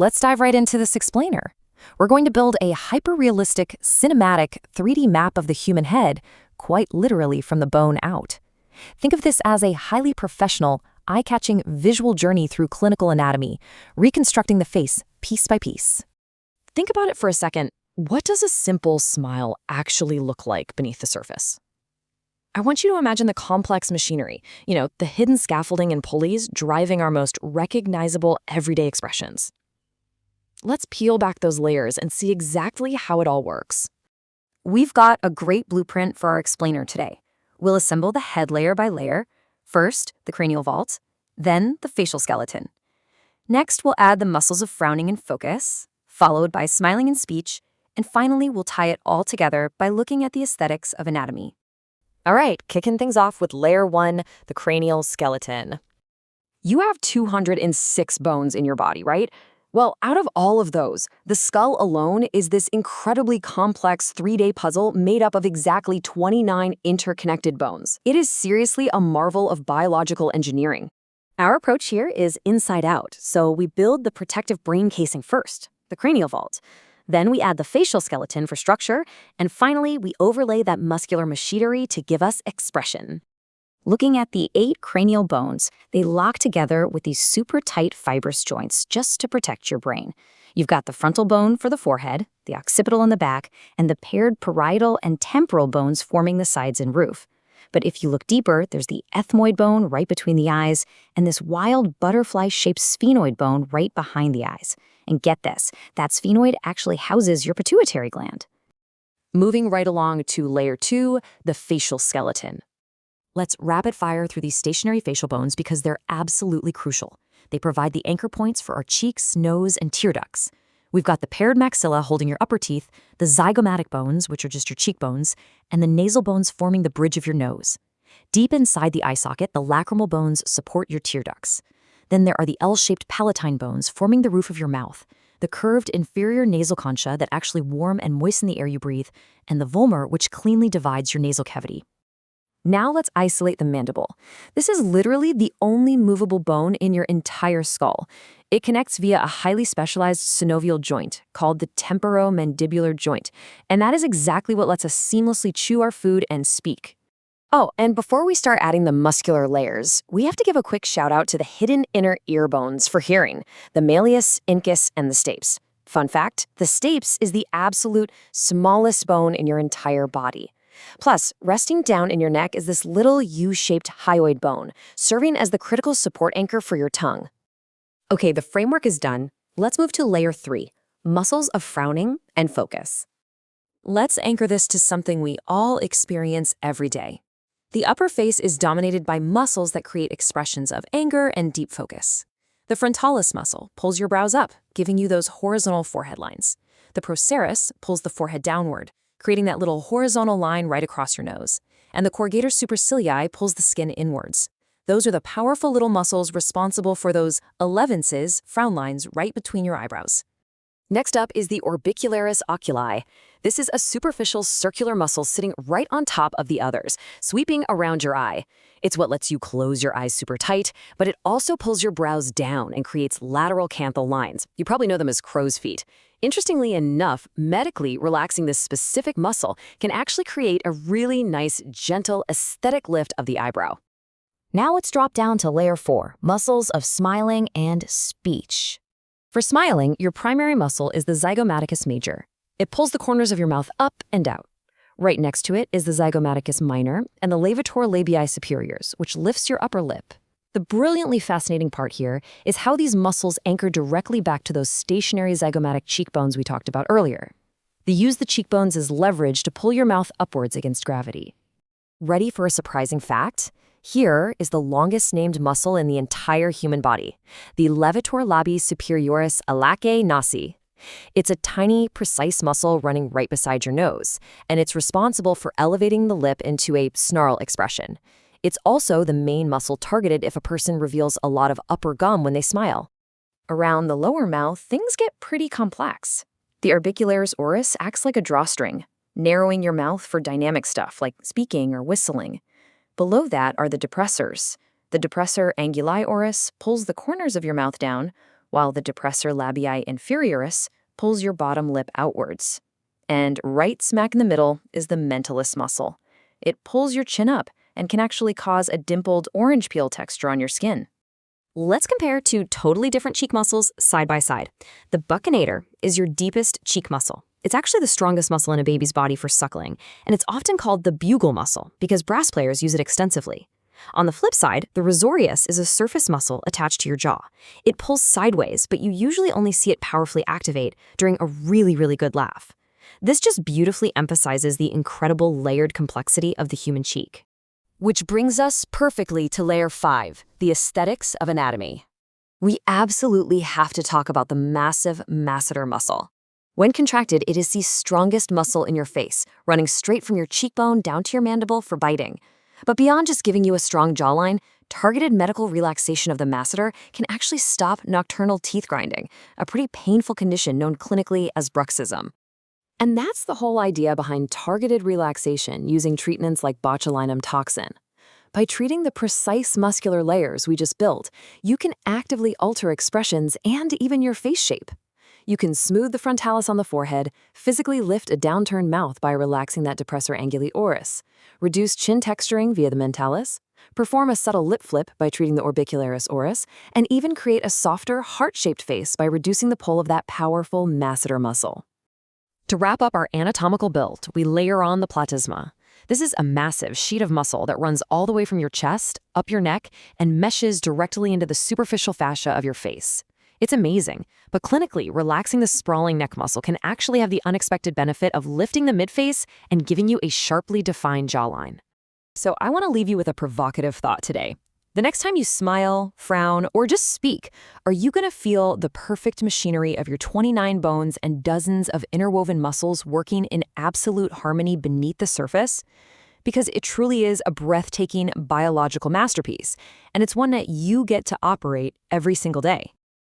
Let's dive right into this explainer. We're going to build a hyper-realistic, cinematic 3D map of the human head, quite literally from the bone out. Think of this as a highly professional, eye-catching visual journey through clinical anatomy, reconstructing the face piece by piece. Think about it for a second. What does a simple smile actually look like beneath the surface? I want you to imagine the complex machinery, the hidden scaffolding and pulleys driving our most recognizable everyday expressions. Let's peel back those layers and see exactly how it all works. We've got a great blueprint for our explainer today. We'll assemble the head layer by layer. First, the cranial vault, then the facial skeleton. Next, we'll add the muscles of frowning and focus, followed by smiling and speech, and finally, we'll tie it all together by looking at the aesthetics of anatomy. All right, kicking things off with layer 1, the cranial skeleton. You have 206 bones in your body, right? Well, out of all of those, the skull alone is this incredibly complex 3D puzzle made up of exactly 29 interconnected bones. It is seriously a marvel of biological engineering. Our approach here is inside out, so we build the protective brain casing first, the cranial vault. Then we add the facial skeleton for structure, and finally, we overlay that muscular machinery to give us expression. Looking at the 8 cranial bones, they lock together with these super tight fibrous joints just to protect your brain. You've got the frontal bone for the forehead, the occipital in the back, and the paired parietal and temporal bones forming the sides and roof. But if you look deeper, there's the ethmoid bone right between the eyes, and this wild butterfly-shaped sphenoid bone right behind the eyes. And get this, that sphenoid actually houses your pituitary gland. Moving right along to layer 2, the facial skeleton. Let's rapid fire through these stationary facial bones because they're absolutely crucial. They provide the anchor points for our cheeks, nose, and tear ducts. We've got the paired maxilla holding your upper teeth, the zygomatic bones, which are just your cheekbones, and the nasal bones forming the bridge of your nose. Deep inside the eye socket, the lacrimal bones support your tear ducts. Then there are the L-shaped palatine bones forming the roof of your mouth, the curved inferior nasal concha that actually warm and moisten the air you breathe, and the vomer, which cleanly divides your nasal cavity. Now let's isolate the mandible. This is literally the only movable bone in your entire skull. It connects via a highly specialized synovial joint called the temporomandibular joint, and that is exactly what lets us seamlessly chew our food and speak. Oh, and before we start adding the muscular layers, we have to give a quick shout out to the hidden inner ear bones for hearing, the malleus, incus, and the stapes. Fun fact, the stapes is the absolute smallest bone in your entire body. Plus, resting down in your neck is this little U-shaped hyoid bone, serving as the critical support anchor for your tongue. Okay, the framework is done. Let's move to layer 3, muscles of frowning and focus. Let's anchor this to something we all experience every day. The upper face is dominated by muscles that create expressions of anger and deep focus. The frontalis muscle pulls your brows up, giving you those horizontal forehead lines. The procerus pulls the forehead downward, creating that little horizontal line right across your nose. And the corrugator supercilii pulls the skin inwards. Those are the powerful little muscles responsible for those elevences, frown lines, right between your eyebrows. Next up is the orbicularis oculi. This is a superficial circular muscle sitting right on top of the others, sweeping around your eye. It's what lets you close your eyes super tight, but it also pulls your brows down and creates lateral canthal lines. You probably know them as crow's feet. Interestingly enough, medically relaxing this specific muscle can actually create a really nice, gentle, aesthetic lift of the eyebrow. Now let's drop down to layer 4, muscles of smiling and speech. For smiling, your primary muscle is the zygomaticus major. It pulls the corners of your mouth up and out. Right next to it is the zygomaticus minor and the levator labii superiors, which lifts your upper lip. The brilliantly fascinating part here is how these muscles anchor directly back to those stationary zygomatic cheekbones we talked about earlier. They use the cheekbones as leverage to pull your mouth upwards against gravity. Ready for a surprising fact? Here is the longest named muscle in the entire human body, the levator labii superioris alacae nasi. It's a tiny, precise muscle running right beside your nose, and it's responsible for elevating the lip into a snarl expression. It's also the main muscle targeted if a person reveals a lot of upper gum when they smile. Around the lower mouth, things get pretty complex. The orbicularis oris acts like a drawstring, narrowing your mouth for dynamic stuff like speaking or whistling. Below that are the depressors. The depressor anguli oris pulls the corners of your mouth down, while the depressor labii inferioris pulls your bottom lip outwards. And right smack in the middle is the mentalis muscle. It pulls your chin up and can actually cause a dimpled orange peel texture on your skin. Let's compare two totally different cheek muscles side by side. The buccinator is your deepest cheek muscle. It's actually the strongest muscle in a baby's body for suckling, and it's often called the bugle muscle because brass players use it extensively. On the flip side, the risorius is a surface muscle attached to your jaw. It pulls sideways, but you usually only see it powerfully activate during a really, really good laugh. This just beautifully emphasizes the incredible layered complexity of the human cheek. Which brings us perfectly to layer 5, the aesthetics of anatomy. We absolutely have to talk about the massive masseter muscle. When contracted, it is the strongest muscle in your face, running straight from your cheekbone down to your mandible for biting. But beyond just giving you a strong jawline, targeted medical relaxation of the masseter can actually stop nocturnal teeth grinding, a pretty painful condition known clinically as bruxism. And that's the whole idea behind targeted relaxation using treatments like botulinum toxin. By treating the precise muscular layers we just built, you can actively alter expressions and even your face shape. You can smooth the frontalis on the forehead, physically lift a downturned mouth by relaxing that depressor anguli oris, reduce chin texturing via the mentalis, perform a subtle lip flip by treating the orbicularis oris, and even create a softer, heart-shaped face by reducing the pull of that powerful masseter muscle. To wrap up our anatomical build, we layer on the platysma. This is a massive sheet of muscle that runs all the way from your chest, up your neck, and meshes directly into the superficial fascia of your face. It's amazing, but clinically, relaxing the sprawling neck muscle can actually have the unexpected benefit of lifting the midface and giving you a sharply defined jawline. So I want to leave you with a provocative thought today. The next time you smile, frown, or just speak, are you going to feel the perfect machinery of your 29 bones and dozens of interwoven muscles working in absolute harmony beneath the surface? Because it truly is a breathtaking biological masterpiece, and it's one that you get to operate every single day.